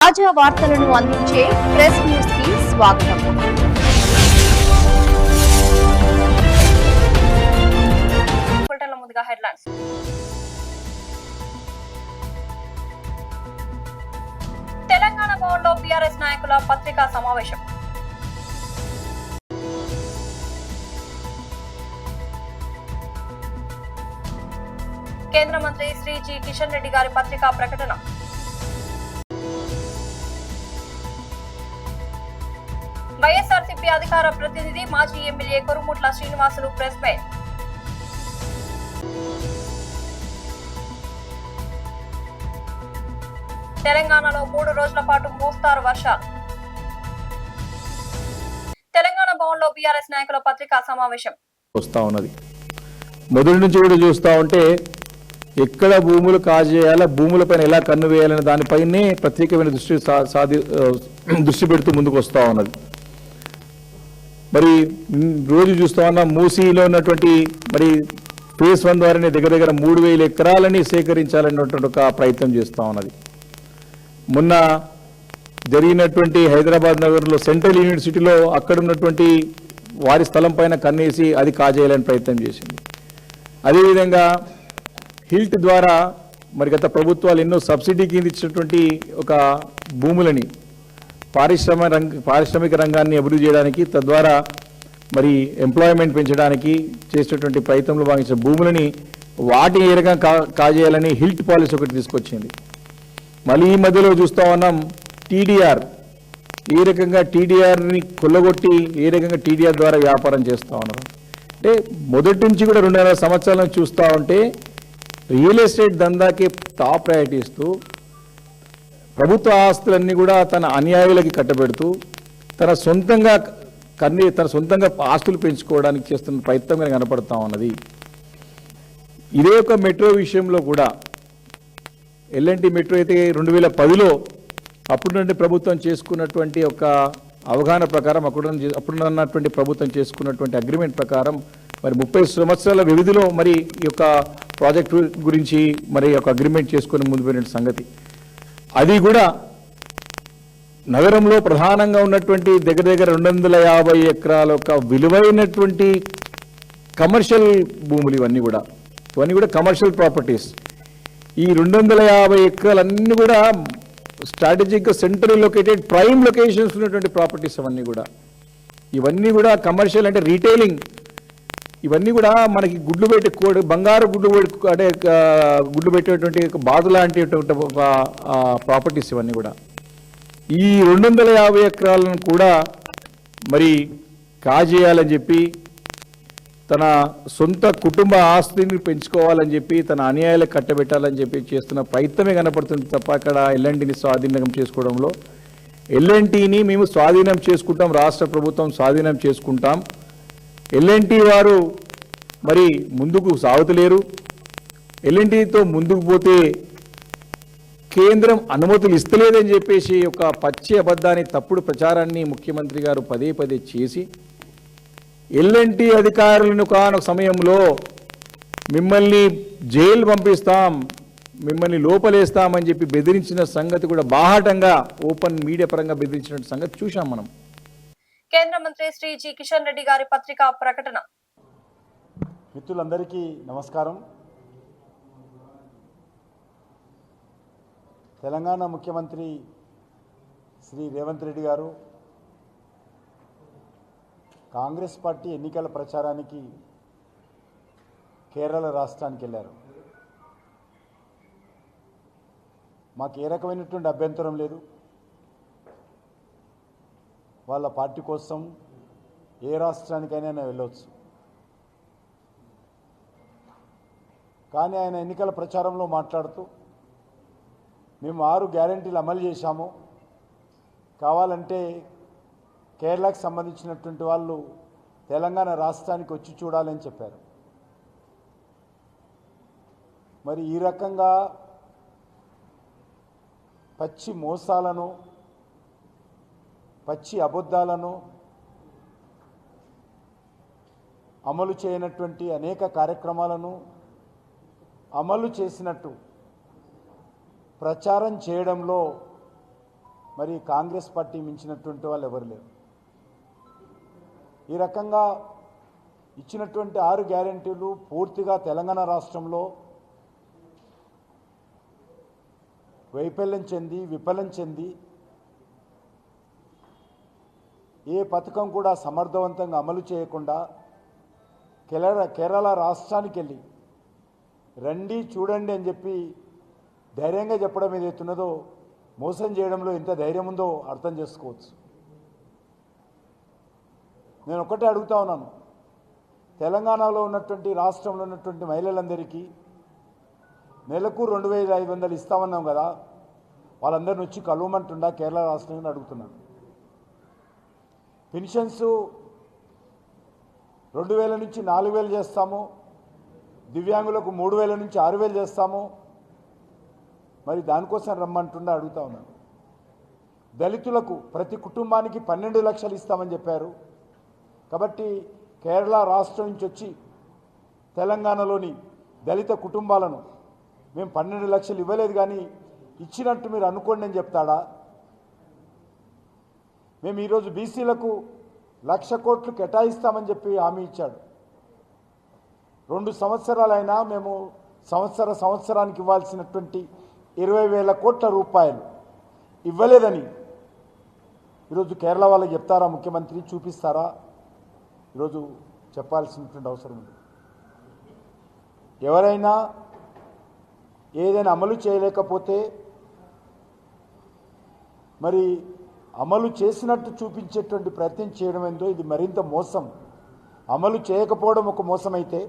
తాజా వార్తలను అందించే ప్రెస్ న్యూస్ కి స్వాగతం. ముందుగా హెడ్లైన్స్. తెలంగాణ భవన్లో బీఆర్ఎస్ నాయకుల పత్రికా సమావేశం. కేంద్ర మంత్రి శ్రీ జి కిషన్ రెడ్డి గారి పత్రికా ప్రకటన. వైఎస్ఆర్సీపీ అధికార ప్రతినిధి మాజీ ఎమ్మెల్యే కురుముట్ల శ్రీనివాసులు ప్రెస్ మీట్. తెలంగాణలో 3 రోజుల పాటు మోస్తారు వర్షాలు. తెలంగాణ భవన్లో బీఆర్ఎస్ నాయకుల పత్రికా సమావేశం వస్తా ఉన్నది. మొదటి నుంచి కూడా చూస్తూ ఉంటే ఎక్కడ భూములు కాజేయాలా, భూములపైన ఎలా కన్ను వేయాలనే దానిపైనే ప్రత్యేకమైన దృష్టి పెడుతూ ముందుకు వస్తూ ఉన్నది. మరి రోజు చూస్తూ ఉన్న మూసీలో ఉన్నటువంటి మరి ఫేజ్ 1 ద్వారానే దగ్గర 3000 ఎకరాలని సేకరించాలన్నటువంటి ఒక ప్రయత్నం చేస్తూ ఉన్నది. మొన్న జరిగినటువంటి హైదరాబాద్ నగర్లో సెంట్రల్ యూనివర్సిటీలో అక్కడ ఉన్నటువంటి వారి స్థలం పైన కన్నేసి అది కాజేయాలని ప్రయత్నం చేసింది. అదేవిధంగా హిల్ట్ ద్వారా మరి గత ప్రభుత్వాలు ఎన్నో సబ్సిడీ కింద ఇచ్చినటువంటి ఒక భూములని పారిశ్రామిక రంగాన్ని అభివృద్ధి చేయడానికి, తద్వారా మరి ఎంప్లాయ్మెంట్ పెంచడానికి చేసేటువంటి ప్రయత్నంలో భావించిన భూములని వాటిని ఏ రకంగా కాజేయాలని హిల్ట్ పాలసీ ఒకటి తీసుకొచ్చింది. మళ్ళీ ఈ మధ్యలో చూస్తూ ఉన్నాం టీడీఆర్, ఏ రకంగా టీడీఆర్ని కొల్లగొట్టి ఏ రకంగా టీడీఆర్ ద్వారా వ్యాపారం చేస్తూ ఉన్నారు. అంటే మొదటి నుంచి కూడా 2.5 సంవత్సరాలను చూస్తూ ఉంటే రియల్ ఎస్టేట్ దందాకి టాప్ ప్రయారిటీ ఇస్తూ ప్రభుత్వ ఆస్తులన్నీ కూడా తన అనుయాయులకి కట్టబెడుతూ తన సొంతంగా ఆస్తులు పెంచుకోవడానికి చేస్తున్న ప్రయత్నంగా కనపడతా ఉన్నది. ఇదే ఒక మెట్రో విషయంలో కూడా ఎల్ఎన్టీ మెట్రో అయితే 2010లో అప్పుడున్నటువంటి ప్రభుత్వం చేసుకున్నటువంటి ఒక అవగాహన ప్రకారం అప్పుడున్నటువంటి ప్రభుత్వం చేసుకున్నటువంటి అగ్రిమెంట్ ప్రకారం మరి 30 సంవత్సరాల వ్యవధిలో మరి ఈ యొక్క ప్రాజెక్టు గురించి మరి ఒక అగ్రిమెంట్ చేసుకుని ముందు పోయిన సంగతి. అది కూడా నగరంలో ప్రధానంగా ఉన్నటువంటి దగ్గర 250 ఎకరాల ఒక విలువైనటువంటి కమర్షియల్ భూములు ఇవన్నీ కూడా కమర్షియల్ ప్రాపర్టీస్. ఈ 250 ఎకరాలన్నీ కూడా స్ట్రాటజిక్గా సెంట్రల్ లొకేటెడ్ ప్రైమ్ లొకేషన్స్ ఉన్నటువంటి ప్రాపర్టీస్ ఇవన్నీ కూడా కమర్షియల్ అంటే రీటైలింగ్. ఇవన్నీ కూడా మనకి గుడ్లు పెట్టి బంగారు గుడ్లు పెట్టేటువంటి బాధ లాంటి ప్రాపర్టీస్ ఇవన్నీ కూడా. ఈ 250 ఎకరాలను కూడా మరి కాజేయాలని చెప్పి తన సొంత కుటుంబ ఆస్తిని పెంచుకోవాలని చెప్పి తన అనుయాయులకు కట్టబెట్టాలని చెప్పి చేస్తున్న ప్రయత్నమే కనపడుతుంది తప్ప అక్కడ ఎల్ఎన్టీని స్వాధీనం చేసుకోవడంలో ఎల్ఎన్టీని మేము స్వాధీనం చేసుకుంటాం, రాష్ట్ర ప్రభుత్వం స్వాధీనం చేసుకుంటాం, ఎల్ఎన్టీ వారు మరి ముందుకు సాగుతలేరు, ఎల్ఎన్టీతో ముందుకు పోతే కేంద్రం అనుమతులు ఇస్తలేదని చెప్పేసి ఒక పచ్చి అబద్ధాన్ని తప్పుడు ప్రచారాన్ని ముఖ్యమంత్రి గారు పదే చేసి ఎల్ఎన్టీ అధికారులను కానొక సమయంలో మిమ్మల్ని జైలు పంపిస్తాం, మిమ్మల్ని లోపలేస్తామని చెప్పి బెదిరించిన సంగతి కూడా బాహాటంగా ఓపెన్ మీడియా పరంగా బెదిరించిన సంగతి చూశాం మనం. కేంద్ర మంత్రి శ్రీ జి కిషన్ రెడ్డి గారి పత్రికా ప్రకటన. మిత్రులందరికీ నమస్కారం. తెలంగాణ ముఖ్యమంత్రి శ్రీ రేవంత్ రెడ్డి గారు కాంగ్రెస్ పార్టీ ఎన్నికల ప్రచారానికి కేరళ రాష్ట్రానికి వెళ్ళారు. మాకు ఏ రకమైనటువంటి అభ్యంతరం లేదు. వాళ్ళ పార్టీ కోసం ఏ రాష్ట్రానికైనా వెళ్ళవచ్చు. కానీ ఆయన ఎన్నికల ప్రచారంలో మాట్లాడుతూ మేము 6 గ్యారెంటీలు అమలు చేశాము, కావాలంటే కేరళకు సంబంధించినటువంటి వాళ్ళు తెలంగాణ రాష్ట్రానికి వచ్చి చూడాలని చెప్పారు. మరి ఈ రకంగా పచ్చి మోసాలను, పచ్చి అబద్ధాలను అమలు చేయనటువంటి అనేక కార్యక్రమాలను అమలు చేసినట్టు ప్రచారం చేయడంలో మరి కాంగ్రెస్ పార్టీ మించినటువంటి వాళ్ళు ఎవరు లేరు. ఈ రకంగా ఇచ్చినటువంటి 6 గ్యారెంటీలు పూర్తిగా తెలంగాణ రాష్ట్రంలో వైఫల్యం చెంది విఫలం చెంది ఏ పథకం కూడా సమర్థవంతంగా అమలు చేయకుండా కేరళ రాష్ట్రానికి వెళ్ళి రండి చూడండి అని చెప్పి ధైర్యంగా చెప్పడం ఏదైతున్నదో మోసం చేయడంలో ఎంత ధైర్యం ఉందో అర్థం చేసుకోవచ్చు. నేను ఒకటే అడుగుతా ఉన్నాను, తెలంగాణలో ఉన్నటువంటి రాష్ట్రంలో ఉన్నటువంటి మహిళలందరికీ నెలకు 2,500 ఇస్తామన్నాం కదా, వాళ్ళందరిని వచ్చి కలవమంటుండా కేరళ రాష్ట్రాన్ని అడుగుతున్నాను. పెన్షన్స్ 2,000 నుంచి 4,000 చేస్తాము, దివ్యాంగులకు 3,000 నుంచి 6,000 చేస్తాము. మరి దానికోసం రమ్మంటుండా అడుగుతా ఉన్నాను. దళితులకు ప్రతి కుటుంబానికి 12 లక్షలు ఇస్తామని చెప్పారు. కాబట్టి కేరళ రాష్ట్రం నుంచి వచ్చి తెలంగాణలోని దళిత కుటుంబాలను మేము 12 లక్షలు ఇవ్వలేదు కానీ ఇచ్చినట్టు మీరు అనుకోండి అని చెప్తాడా? మేము ఈరోజు బీసీలకు 1,00,000 కోట్లు కేటాయిస్తామని చెప్పి హామీ ఇచ్చాడు. 2 సంవత్సరాలైనా మేము సంవత్సరానికి ఇవ్వాల్సినటువంటి 20,000 కోట్ల రూపాయలు ఇవ్వలేదని ఈరోజు కేరళ వాళ్ళకి చెప్తారా ముఖ్యమంత్రి? చూపిస్తారా? ఈరోజు చెప్పాల్సినటువంటి అవసరం ఉంది. ఎవరైనా ఏదైనా అమలు చేయలేకపోతే మరి అమలు చేసినట్టు చూపించేటువంటి ప్రయత్నం చేయడం ఏందో ఇది మరింత మోసం. అమలు చేయకపోవడం ఒక మోసం అయితే,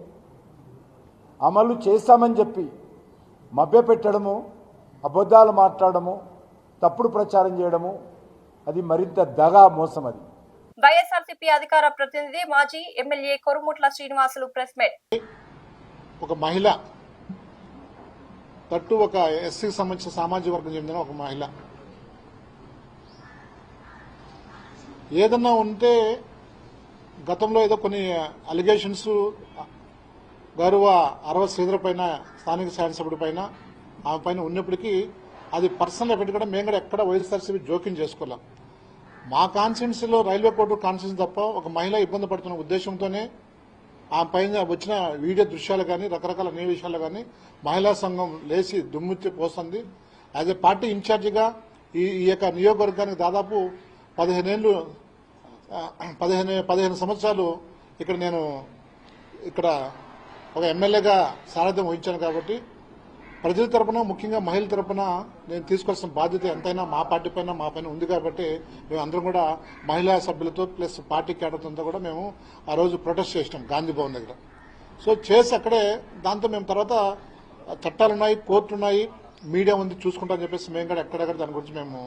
అమలు చేశామని చెప్పి మభ్యపెట్టడము, అబద్ధాలు మాట్లాడము, తప్పుడు ప్రచారం చేయడము అది మరింత దగా మోసం. అది వైఎస్ఆర్సీపీ అధికార ప్రతినిధి మాజీ MLA Korumutla Srinivasulu press meet. ఒక మహిళ తట్టు ఒక ఎస్సీకి సంబంధించిన సామాజిక వర్గం చెందిన ఒక మహిళ ఏదన్నా ఉంటే గతంలో ఏదో కొన్ని అలిగేషన్స్ గౌరవ అరవ శ్రీధర్ పైన, స్థానిక శాసనసభ్యుడి పైన, ఆమె పైన ఉన్నప్పటికీ అది పర్సనల్ ఎఫెక్ట్ కూడా మేము కూడా ఎక్కడ వైఎస్ఆర్సీపీ జోక్యం చేసుకోలేం. మా కాన్స్టిట్యున్సీలో రైల్వే కోర్టు కాన్స్టిట్యున్సీ తప్ప ఒక మహిళ ఇబ్బంది పడుతున్న ఉద్దేశంతోనే ఆ పైన వచ్చిన వీడియో దృశ్యాలు కానీ రకరకాల అన్ని విషయాలు కానీ మహిళా సంఘం లేచి దుమ్ముచ్చి పోస్తుంది. యాజ్ ఎ పార్టీ ఇన్ఛార్జిగా ఈ యొక్క నియోజకవర్గానికి దాదాపు 15 సంవత్సరాలు నేను ఇక్కడ ఒక ఎమ్మెల్యేగా సారథ్యం వహించాను. కాబట్టి ప్రజల తరపున, ముఖ్యంగా మహిళల తరపున నేను తీసుకోవాల్సిన బాధ్యత ఎంతైనా మా పార్టీ పైన, మా పైన ఉంది. కాబట్టి మేము అందరం కూడా మహిళా సభ్యులతో ప్లస్ పార్టీ క్యాడర్తో కూడా మేము ఆ రోజు ప్రొటెస్ట్ చేసినాం గాంధీ భవన్ దగ్గర. సో చేసి అక్కడే దాంతో మేము తర్వాత చట్టాలున్నాయి, కోర్టులున్నాయి, మీడియా ఉంది చూసుకుంటామని చెప్పేసి మేము కూడా ఎక్కడెక్కడ దాని గురించి మేము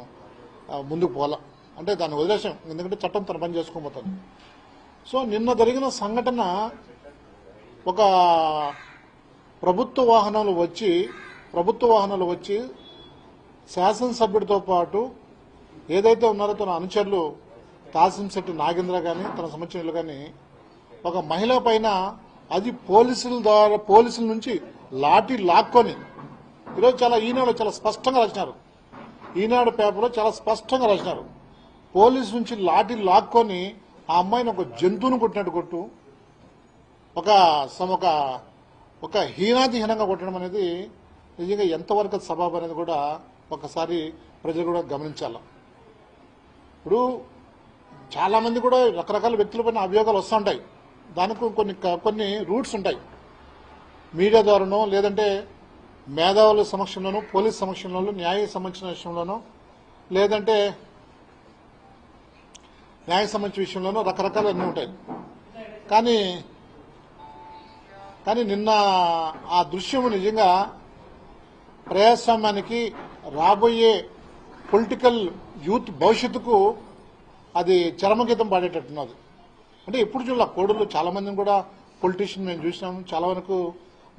ముందుకు పోలా, అంటే దాన్ని వదిలేసాం. ఎందుకంటే చట్టం తన పని చేసుకోబోతుంది. సో నిన్న జరిగిన సంఘటన ఒక ప్రభుత్వ వాహనాలు వచ్చి శాసనసభ్యుడితో పాటు ఏదైతే ఉన్నారో తన అనుచరులు తాసింశెట్టి నాగేంద్ర కానీ తన సంబంధించిన కానీ ఒక మహిళ పైన అది పోలీసుల నుంచి లాఠీ లాక్కొని, ఈరోజు ఈనాడు చాలా స్పష్టంగా రాసినారు, ఈనాడు పేపర్లో చాలా స్పష్టంగా రాసినారు, పోలీసు నుంచి లాఠీ లాక్కొని ఆ అమ్మాయిని ఒక జంతువును కొట్టినట్టు కొట్టు, ఒక హీనాతిహీనంగా కొట్టడం అనేది నిజంగా ఎంతవరకు సబబు అనేది కూడా ఒకసారి ప్రజలు కూడా గమనించాలి. ఇప్పుడు చాలా మంది కూడా రకరకాల వ్యక్తులపైన అభియోగాలు వస్తుంటాయి. దానికి కొన్ని రూట్స్ ఉంటాయి. మీడియా ద్వారానో, లేదంటే మేధావుల సమక్షంలోనూ, పోలీస్ సమక్షంలోనూ, న్యాయ సంబంధించిన విషయంలోనూ, లేదంటే న్యాయ సంబంధించిన విషయంలోనూ రకరకాలు అన్నీ ఉంటాయి. కానీ నిన్న ఆ దృశ్యము నిజంగా ప్రజాస్వామ్యానికి, రాబోయే పొలిటికల్ యూత్ భవిష్యత్తుకు అది చరమగీతం పాడేటట్టున్నది. అంటే ఎప్పుడు చూడాల కోడూరులో చాలా మందిని కూడా పొలిటీషియన్ మేము చూసినాము. చాలా వరకు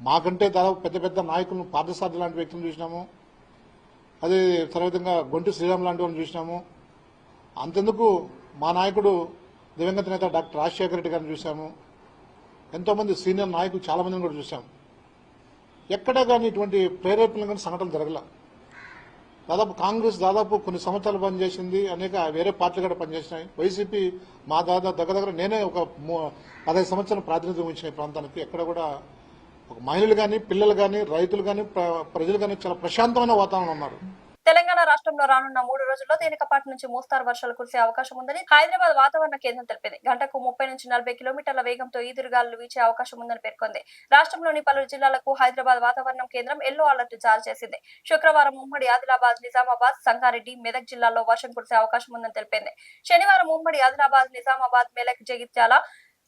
మాకంటే దాదాపు పెద్ద పెద్ద నాయకులను, పార్థసారథి లాంటి వ్యక్తులను చూసినాము. అదే తర్వాత గొంటి శ్రీరామ్ లాంటి వాళ్ళని చూసినాము. అంతెందుకు మా నాయకుడు దివంగత నేత డాక్టర్ రాజశేఖర రెడ్డి గారిని చూసాము. ఎంతోమంది సీనియర్ నాయకులు చాలా మందిని కూడా చూసాం. ఎక్కడా కానీ ఇటువంటి ప్రేరేపణలు కానీ సంఘటనలు జరగల. కాంగ్రెస్ దాదాపు కొన్ని సంవత్సరాలు పనిచేసింది, అనేక వేరే పార్టీలు కూడా పనిచేసినాయి. వైసీపీ మా దగ్గర నేనే ఒక 15 సంవత్సరాలు ప్రాతినిధ్యం వహించిన ఈ ప్రాంతానికి. ఎక్కడ కూడా ఒక మహిళలు కానీ, పిల్లలు కానీ, రైతులు కానీ, ప్రజలు కానీ చాలా ప్రశాంతమైన వాతావరణం ఉన్నారు. తెలంగాణ రాష్ట్రంలో రానున్న 3 రోజుల్లో తేలికపాటి నుంచి మోస్తారు వర్షాలు కురిసే అవకాశం ఉందని హైదరాబాద్ వాతావరణ కేంద్రం తెలిపింది. గంటకు 30 నుంచి 40 కిలోమీటర్ల వేగంతో ఈదురుగాలులు వీచే అవకాశం ఉందని పేర్కొంది. రాష్ట్రంలోని పలు జిల్లాలకు హైదరాబాద్ వాతావరణ కేంద్రం ఎల్లో అలర్ట్ జారీ చేసింది. శుక్రవారం ఉమ్మడి ఆదిలాబాద్, నిజామాబాద్, సంగారెడ్డి, మెదక్ జిల్లాల్లో వర్షం కురిసే అవకాశం ఉందని తెలిపింది. శనివారం ఉమ్మడి ఆదిలాబాద్, నిజామాబాద్, మెదక్, జగిత్యాల,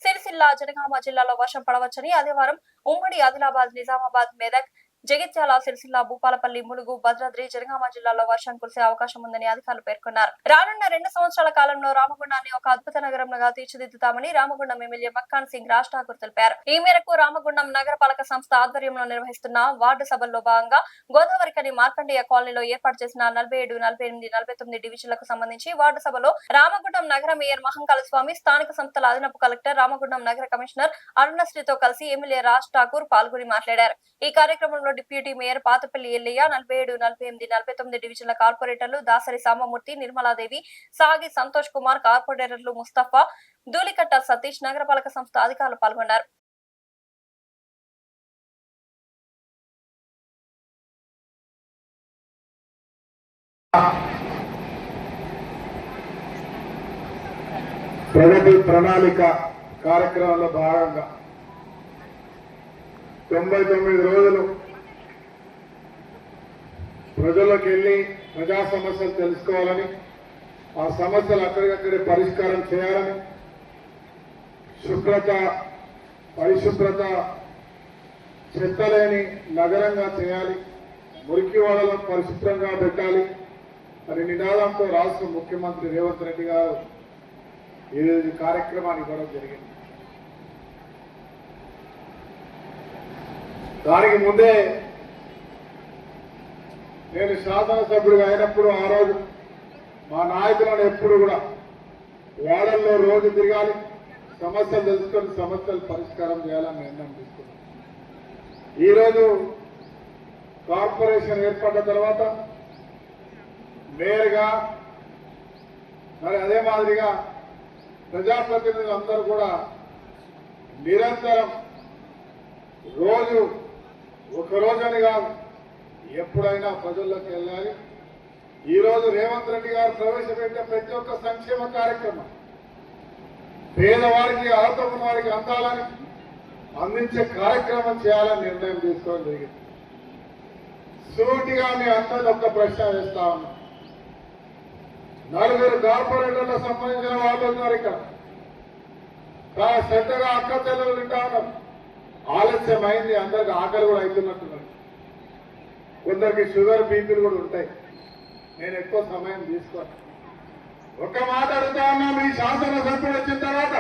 సిరిసిల్ల, జనగామ జిల్లాలో వర్షం పడవచ్చని, ఆదివారం ఉమ్మడి ఆదిలాబాద్, నిజామాబాద్, మెదక్, జగిత్యాల, సిరిసిల్ల, భూపాలపల్లి, ములుగు, భద్రాద్రి, జనగామ జిల్లాలో వర్షం కురిసే అవకాశం ఉందని అధికారులు పేర్కొన్నారు. రానున్న 2 సంవత్సరాల కాలంలో రామగుండాన్ని ఒక అద్భుత నగరంగా తీర్చిదిద్దుతామని రామగుండం ఎమ్మెల్యే మక్కాన్ సింగ్ రాజ్ ఠాకూర్ తెలిపారు. ఈ మేరకు రామగుండం నగరపాలక సంస్థ ఆధ్వర్యంలో నిర్వహిస్తున్న వార్డు సభల్లో భాగంగా గోదావరికని మార్కండేయ కాలనీలో ఏర్పాటు చేసిన 47, 48, 49 డివిజన్లకు సంబంధించి వార్డు సభలో రామగుండం నగర మేయర్ మహంకాళ స్వామి, స్థానిక సంస్థల అదనపు కలెక్టర్, రామగుండం నగర కమిషనర్ అరుణశ్రీతో కలిసి ఎమ్మెల్యే రాజ్ ఠాకూర్ పాల్గొని మాట్లాడారు. ఈ కార్యక్రమంలో డిప్యూటీ మేయర్ పాతపల్లి ఎల్లయ్య, 47, 48, 49 డివిజన్ల కార్పొరేటర్లు దాసరి సాంబమూర్తి, నిర్మలాదేవి, సాగి సంతోష్ కుమార్, కార్పొరేటర్లు ముస్తఫా, ధూళికట్ట సతీష్, నగరపాలక సంస్థ అధికారులు పాల్గొన్నారు. ప్రగతి ప్రణాళిక కార్యక్రమంలో భాగంగా 99 రోజులు ప్రజల్లోకి వెళ్లి ప్రజా సమస్యలు తెలుసుకోవాలని, ఆ సమస్యలు అక్కడికక్కడే పరిష్కారం చేయాలని, శుభ్రత, పరిశుభ్రత, చెత్తలేని నగరంగా చేయాలి, మురికి వాడలను పరిశుభ్రంగా పెట్టాలి అని నినాదంతో రాష్ట్ర ముఖ్యమంత్రి రేవంత్ రెడ్డి గారు ఈ కార్యక్రమాన్ని ఇవ్వడం జరిగింది. దానికి ముందే నేను శాసనసభ్యుడిగా అయినప్పుడు ఆ రోజు మా నాయకులను ఎప్పుడు కూడా వాడల్లో రోజు తిరగాలి, సమస్యలు తెలుసుకొని సమస్యలు పరిష్కారం చేయాలని నిర్ణయం తీసుకున్నాను. ఈరోజు కార్పొరేషన్ ఏర్పడ్డ తర్వాత మేయర్గా, మరి అదే మాదిరిగా ప్రజాప్రతినిధులు అందరూ కూడా నిరంతరం రోజు ఒకరోజని కాదు ఎప్పుడైనా ప్రజల్లోకి వెళ్ళాలి. ఈరోజు రేవంత్ రెడ్డి గారు ప్రవేశపెట్టే ప్రతి ఒక్క సంక్షేమ కార్యక్రమం పేదవారికి, అర్హత ఉన్న వారికి అందాలని అందించే కార్యక్రమం చేయాలని నిర్ణయం తీసుకోవడం జరిగింది. సూటిగా మీ అందరినీ ఒక్క ప్రశ్న వేస్తా ఉన్నా. 4 కార్పొరేటర్లకు సంబంధించిన వాళ్ళు ఉన్నారు ఇక్కడ. చాలా శ్రద్ధగా అక్క చెల్లెలు తింటా ఉన్నారు. ఆలస్యం అయింది, అందరికి ఆకలి కూడా అవుతున్నట్టున్నారు. కొందరికి షుగర్, బీపీలు కూడా ఉంటాయి. నేను ఎక్కువ సమయం తీసుకోను. ఒక్క మాట అడుగుతా ఉన్నా, మీ శాసనసభ్యుడు వచ్చిన తర్వాత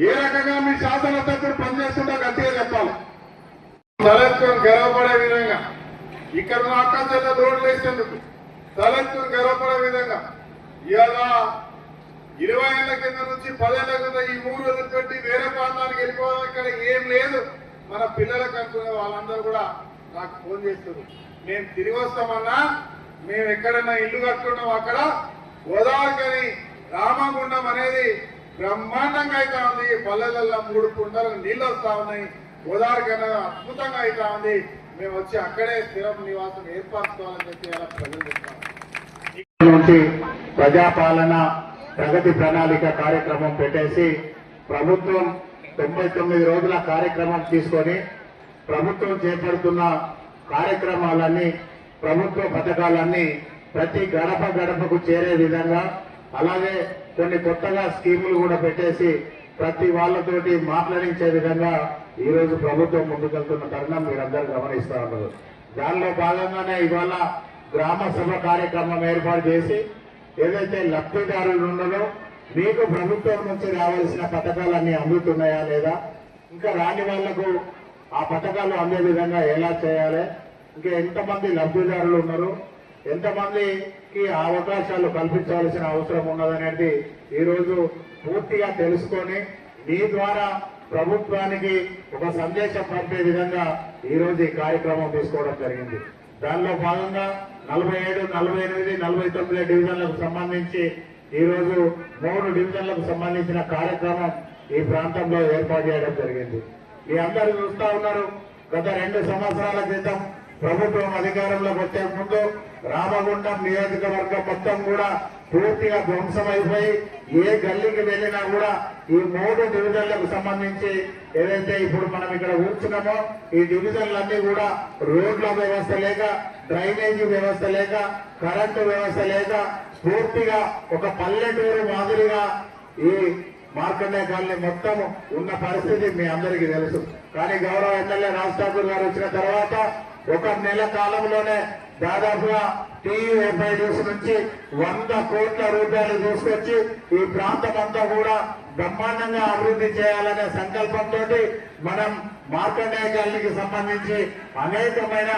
ఏ రకంగా మీ శాసనసభ్యుడు పనిచేస్తుందో గట్టిగా చెప్పాలి. తలెత్తుకొని గర్వపడే విధంగా, ఇక్కడ ఉన్న అక్క చెల్లెలు రోడ్లు వేసేందుకు తలెత్తుకొని గర్వపడే విధంగా ఇవాళ 20 ఏళ్ల కింద నుంచి 10 ఏళ్ల కింద ఈ ఊరు వదిలిపెట్టి వేరే ప్రాంతానికి వెళ్ళిపోవడం ఇక్కడ ఏం లేదు. మన పిల్లలకు అనుకునే వాళ్ళందరూ కూడా నాకు ఫోన్ చేస్తారు, మేము తిరిగి వస్తామన్నా, మేము ఎక్కడన్నా ఇల్లు కట్టుకున్నాం అక్కడ గోదావరికని రామగుండం అనేది బ్రహ్మాండంగా అవుతా ఉంది. పల్లెలలో 3 కుంటలు నీళ్లు వస్తా ఉన్నాయి. గోదావరికైనా అద్భుతంగా అవుతా ఉంది. మేము వచ్చి అక్కడే స్థిరం నివాసం ఏర్పరచుకోవాలని చెప్పి అలా ప్రజలు చెప్తాం. నుంచి ప్రజాపాలన ప్రగతి ప్రణాళిక కార్యక్రమం పెట్టేసి ప్రభుత్వం 99 రోజుల కార్యక్రమం తీసుకొని ప్రభుత్వం చేపడుతున్న కార్యక్రమాలన్నీ, ప్రభుత్వ పథకాలన్నీ ప్రతి గడప గడపకు చేరే విధంగా, అలాగే కొన్ని కొత్తగా స్కీములు కూడా పెట్టేసి ప్రతి వాళ్ళతోటి మాట్లాడించే విధంగా ఈరోజు ప్రభుత్వం ముందుకెళ్తున్న తరుణం మీరందరూ గమనిస్తా ఉన్నారు. దానిలో భాగంగానే ఇవాళ గ్రామ సభ కార్యక్రమం ఏర్పాటు చేసి ఏదైతే లబ్ధిదారులు ఉన్నారో మీకు ప్రభుత్వం నుంచి రావాల్సిన పథకాలన్నీ అందుతున్నాయా లేదా, ఇంకా రాని వాళ్లకు ఆ పథకాలు అందే విధంగా ఎలా చేయాలి, ఇంకా ఎంతమంది లబ్ధిదారులు ఉన్నారు, ఎంతమందికి అవకాశాలు కల్పించవలసిన అవసరం ఉన్నదనేది ఈరోజు పూర్తిగా తెలుసుకొని మీ ద్వారా ప్రభుత్వానికి ఒక సందేశం పంపే విధంగా ఈరోజు ఈ కార్యక్రమం తీసుకోవడం జరిగింది. దానిలో భాగంగా 47, 48, 49 డివిజన్లకు సంబంధించి ఈరోజు 3 డివిజన్లకు సంబంధించిన కార్యక్రమం ఈ ప్రాంతంలో ఏర్పాటు చేయడం జరిగింది. మీ అందరూ చూస్తా ఉన్నారు, గత 2 సంవత్సరాల క్రితం ప్రభుత్వం అధికారంలోకి వచ్చే ముందు రామగుండం నియోజకవర్గం మొత్తం కూడా పూర్తిగా ధ్వంసమైపోయి ఏ గల్లీకి వెళ్ళినా కూడా ఈ 3 డివిజన్లకు సంబంధించి ఏదైతే ఇప్పుడు మనం ఇక్కడ కూర్చున్నామో ఈ డివిజన్లన్నీ కూడా రోడ్ల వ్యవస్థ లేక, డ్రైనేజీ వ్యవస్థ లేక, కరెంటు వ్యవస్థ లేక పూర్తిగా ఒక పల్లెటూరు మాదిరిగా ఈ మార్కండే కాలనీ మొత్తం ఉన్న పరిస్థితి మీ అందరికీ తెలుసు. కానీ గౌరవ ఎమ్మెల్యే రాజ్ ఠాకూర్ గారు వచ్చిన తర్వాత 1 నెల కాలంలోనే దాదాపుగా TUFIDs నుంచి 100 కోట్ల రూపాయలు తీసుకొచ్చి ఈ ప్రాంతం అంతా కూడా బ్రహ్మాండంగా అభివృద్ధి చేయాలనే సంకల్పంతో మనం మార్కండేయ కాలనీకి సంబంధించి అనేకమైన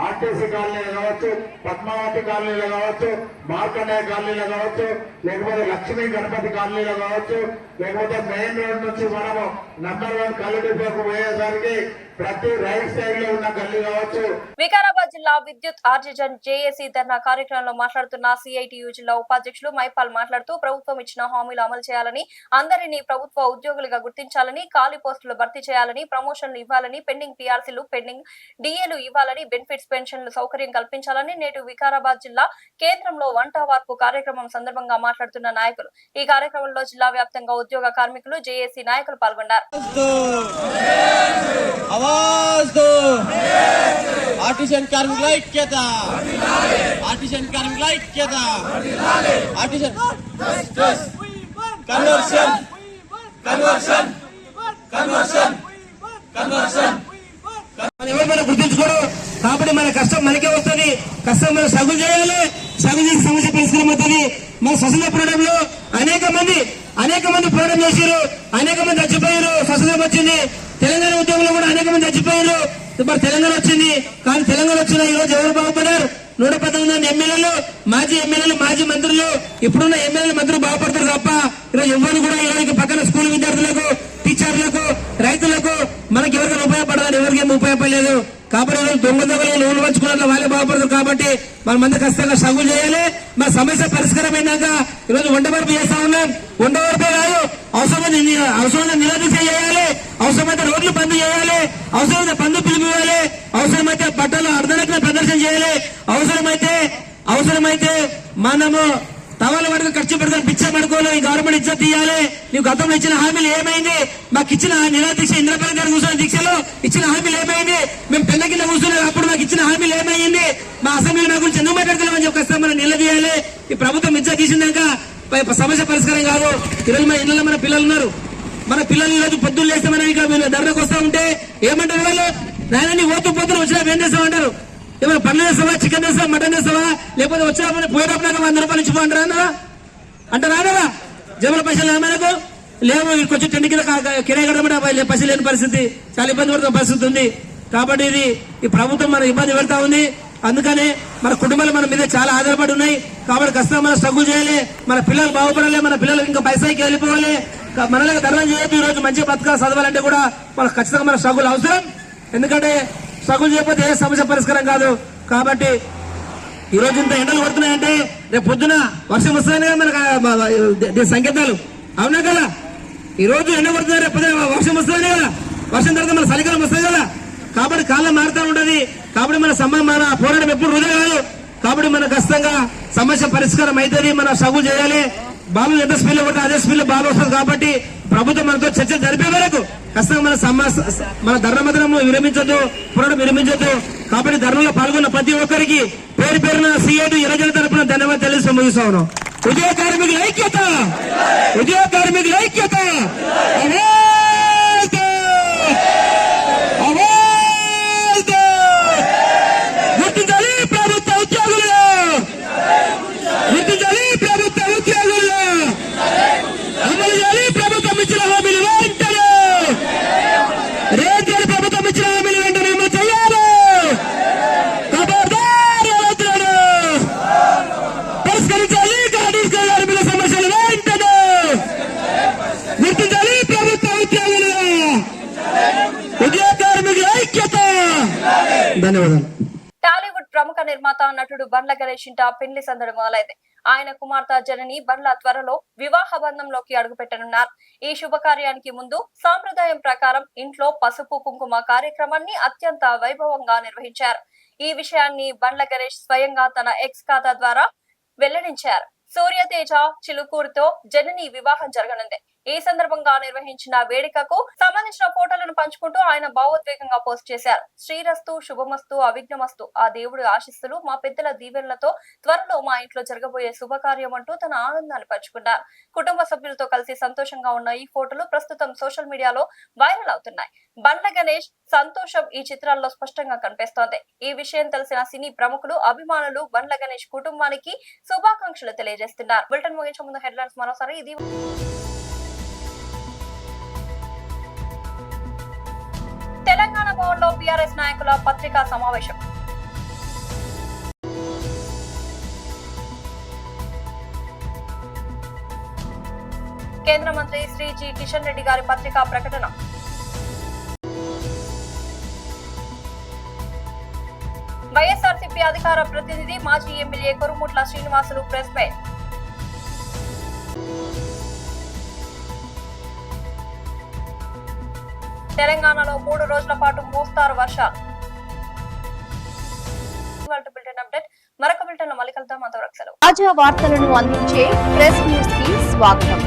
ఆర్టీసీ కాలనీలు కావచ్చు, పద్మావతి కాలనీలు కావచ్చు, మార్కండేయ కాలనీలు కావచ్చు, లేకపోతే లక్ష్మీ గణపతి కాలనీలు కావచ్చు, లేకపోతే మెయిన్ రోడ్ నుంచి మనము నంబర్ 1 కళ్ళు డిపోకు పోయేసరికి ప్రతి రైట్ సైడ్ లో ఉన్న గల్లీ కావచ్చు. వికారాబాద్ జిల్లా విద్యుత్ ఆర్జిజన్ జేఏసీ ధర్నా కార్యక్రమంలో మాట్లాడుతున్న CITU జిల్లా ఉపాధ్యక్షులు మైపాల్ మాట్లాడుతూ ప్రభుత్వం ఇచ్చిన హామీలు అమలు చేయాలని, అందరినీ ప్రభుత్వ ఉద్యోగులుగా గుర్తించాలని, ఖాళీ పోస్టులు భర్తీ చేయాలని, ప్రమోషన్లు ఇవ్వాలని, పెండింగ్ PRCలు, పెండింగ్ DAలు ఇవ్వాలని, బెనిఫిట్స్ పెన్షన్లు సౌకర్యం కల్పించాలని నేడు వికారాబాద్ జిల్లా కేంద్రంలో వంట వార్పు కార్యక్రమం సందర్భంగా మాట్లాడుతున్న నాయకులు. ఈ కార్యక్రమంలో జిల్లా వ్యాప్తంగా ఉద్యోగ కార్మికులు, జేఏసీ నాయకులు పాల్గొన్నారు. आवाज दो आर्टिसन कार्मिक ऐक्यता आर्टिसन कार्मिक ऐक्यता artisan conversion conversion conversion conversion ఎవరు గుర్తించుకోరు కాబట్టి మన కష్టం మనకే వస్తుంది. కష్టం మనం సగు చేయాలి, సగు చేసి సమస్య పరిష్కారం అవుతుంది. మన స్వతంత్ర పోరాటంలో అనేక మంది పోరాటం చేశారు, అనేక మంది చచ్చిపోయారు. స్వతంత్రం వచ్చింది, తెలంగాణ ఉద్యమంలో కూడా అనేక మంది చచ్చిపోయారు. మరి తెలంగాణ వచ్చింది, కానీ తెలంగాణ వచ్చిన ఈ రోజు ఎవరు బాగుపడ్డారు? 119 ఎమ్మెల్యేలు, మాజీ ఎమ్మెల్యేలు, మాజీ మంత్రులు, ఇప్పుడున్న ఎమ్మెల్యేలు మంత్రులు బాగుపడతారు తప్ప ఈరోజు ఎవరు కూడా ఈరోజు పక్కన స్కూల్ విద్యార్థులకు, టీచర్లకు, రైతులకు మనకి ఎవరికైనా ఉపయోగపడాలని ఎవరికేం ఉపయోగపడలేదు. కాబట్టి దొంగలు లోన్లు పంచుకున్న వాళ్ళే బాగుపడతారు. కాబట్టి మనం మంది ఖచ్చితంగా సగులు చేయాలి. మన సమస్య పరిష్కారం అయినాక ఈరోజు వంట వరపు చేస్తా ఉన్నాం. వంట వరపే కాదు, అవసరమైన నిరాదీక్ష చేయాలి, అవసరమైతే రోడ్లు బంద్ చేయాలి, అవసరమైతే బంధు పిలుపు ఇవ్వాలి, అవసరమైతే బట్టలు అర్ధనగ్న ప్రదర్శన చేయాలి, అవసరమైతే మనము తవాల వరకు ఖర్చు పెడతాను, పిచ్చ పడుకోవాలి, ఈ గవర్నమెంట్ ఇచ్చా తీయాలి. నీవు గతంలో ఇచ్చిన హామీలు ఏమైంది? మాకు ఇచ్చిన నిరాదీక్ష ఇంద్రపాల్ గారు కూర్చున్న దీక్షలో ఇచ్చిన హామీలు ఏమైంది? మేము పెద్ద కింద కూర్చున్నాం, అప్పుడు మాకు ఇచ్చిన హామీలు ఏమైంది? మా అసెంబ్లీ నా గురించి ఎందుకు మాట్లాడతామని చెప్పి వస్తాం. మనం నిలదీయాలి. ఈ ప్రభుత్వం ఇచ్చా తీసిందాక సమస్య పరిష్కారం కాదు. ఈరోజు మన ఇళ్లలో మన పిల్లలు ఉన్నారు. మన పిల్లలు ఈరోజు పొద్దున్న లేస్తే మనం ఇక ధర్నాకు వస్తా ఉంటే ఏమంటారు వాళ్ళు? నాయన నీ పోతులు వచ్చినా ఏం చేస్తామంటారు? ఏమైనా పండ్లు చేస్తావా, చికెన్ చేస్తావా, మటన్ చేస్తావా, లేకపోతే వచ్చినప్పుడు పోయేటప్పుడు 100 రూపాయలు ఇచ్చిపోంటారా అంటారా? జమల పైసలు ఏమైనా లేవు, కొంచెం టెండి కింద కిరాయి కట్టమంటే పైసలు లేని పరిస్థితి, చాలా ఇబ్బంది పడుతున్న పరిస్థితి ఉంది. కాబట్టి ఈ ప్రభుత్వం మన ఇబ్బంది పెడతా ఉంది. అందుకనే మన కుటుంబాలు మన మీద చాలా ఆధారపడి ఉన్నాయి. కాబట్టి ఖచ్చితంగా మనం స్ట్రగుల్ చేయాలి, మన పిల్లలు బాగుపడాలి, మన పిల్లలు ఇంకా పైసాకి వెళ్ళిపోవాలి. మనలాగా ధర్నా చేయొద్దు. ఈ రోజు మంచిగా బతకాలి, చదవాలంటే కూడా మనకు ఖచ్చితంగా మన స్ట్రగుల్ అవసరం. ఎందుకంటే స్ట్రగుల్ చేయకపోతే ఏ సమస్య పరిష్కారం కాదు. కాబట్టి ఈ రోజు ఇంత ఎండలు పడుతున్నాయంటే రేపు పొద్దున వర్షం వస్తుందనే మనకు సంకేతాలు, అవునా కదా? ఈ రోజు ఎండ పడుతుంది, రేపు పొద్దున వర్షం వస్తుందనే కదా, వర్షం తర్వాత మన చలికాలం వస్తుంది కదా. కాబట్టి కాలం మారుతూ ఉంటది. కాబట్టి మన పోరాటం ఎప్పుడు వృధా కాదు. కాబట్టి మన ఖచ్చితంగా సమస్య పరిష్కారం అవుతుంది. మనం స్ట్రగుల్ చేయాలి. బాలు ఎంత స్పీడ్ లో కొట్టే అదే స్పీడ్ లో బాలు వస్తుంది. కాబట్టి ప్రభుత్వం మనతో చర్చలు జరిపే వరకు ఖచ్చితంగా మన ధర్మ మాత్రం విరమించొద్దు, పోరాటం విరమించొద్దు. కాబట్టి ధర్మంలో పాల్గొన్న ప్రతి ఒక్కరికి పేరు పేరున CITU యువజన తరపున ధన్యవాదాలు తెలియజేస్తూ ముగిస్తా ఉన్నాం. ఉద్యోగ కార్మికుల ఐక్యత, ఉద్యోగ కార్మికుల ఐక్యత. గుర్తించాలి ప్రభుత్వ ఉద్యోగులు, గుర్తించాలి ప్రభుత్వ ఉద్యోగులు, అమలు చేయాలి ప్రభుత్వం ఇచ్చిన హామీలు వెంటనే, రేపు ప్రభుత్వం ఇచ్చిన హామీలు వెంటనే అమలు చేయాలి. పరిష్కరించాలి కార్మికుల సమస్యలు వెంటనే, గుర్తించాలి ప్రభుత్వ ఉద్యోగులు, ఉద్యోగ కార్మికుల ఐక్యత. ధన్యవాదాలు. టాలీవుడ్ ప్రముఖ నిర్మాత నటుడు బండ్ల గణేష్ ఇంట పెళ్లి సందడి మొదలైంది. ఆయన కుమార్తె జనని బండ్ల త్వరలో వివాహ బంధంలోకి అడుగుపెట్టనున్నారు. ఈ శుభకార్యానికి ముందు సాంప్రదాయం ప్రకారం ఇంట్లో పసుపు కుంకుమ కార్యక్రమాన్ని అత్యంత వైభవంగా నిర్వహించారు. ఈ విషయాన్ని బండ్ల గణేష్ స్వయంగా తన ఎక్స్ ఖాతా ద్వారా వెల్లడించారు. సూర్యతేజ చిలుకూరుతో జనని వివాహం జరగనుంది. ఈ సందర్భంగా నిర్వహించిన వేడుకకు సంబంధించిన ఫోటోలను పంచుకుంటూ ఆయన భావోద్వేగంగా పోస్ట్ చేశారు. శ్రీరస్తు శుభమస్తు అవిఘ్నమస్తు, ఆ దేవుడి ఆశీస్సులు మా పెద్దల దీవెనలతో త్వరలో మా ఇంట్లో జరగబోయే శుభకార్యం అంటూ తన ఆనందాన్ని పంచుకున్నారు. కుటుంబ సభ్యులతో కలిసి సంతోషంగా ఉన్న ఈ ఫోటోలు ప్రస్తుతం సోషల్ మీడియాలో వైరల్ అవుతున్నాయి. బండ్ల గణేష్ సంతోషం ఈ చిత్రాల్లో స్పష్టంగా కనిపిస్తోంది. ఈ విషయం తెలిసిన సినీ ప్రముఖులు అభిమానులు బండ్ల గణేష్ కుటుంబానికి శుభాకాంక్షలు తెలియజేస్తున్నారు. బులెటిన్ ముగించే ముందు హెడ్లైన్స్ మరోసారి. ఇది తెలంగాణ భవన్లో బీఆర్ఎస్ నాయకుల పత్రికా సమావేశం. కేంద్ర మంత్రి శ్రీ జి కిషన్ రెడ్డి గారి పత్రికా ప్రకటన. వైఎస్ఆర్సీపీ అధికార ప్రతినిధి మాజీ MLA Korumutla Srinivasulu press meet. తెలంగాణలో 3 రోజుల పాటు మోస్తారు వర్షాలు. మరొక బులెటిన్ లో మళ్ళీ కలుద్దాం. అంతవరకు సెలవు. తాజా వార్తలను అందించే ప్రెస్ న్యూస్ కి స్వాగతం.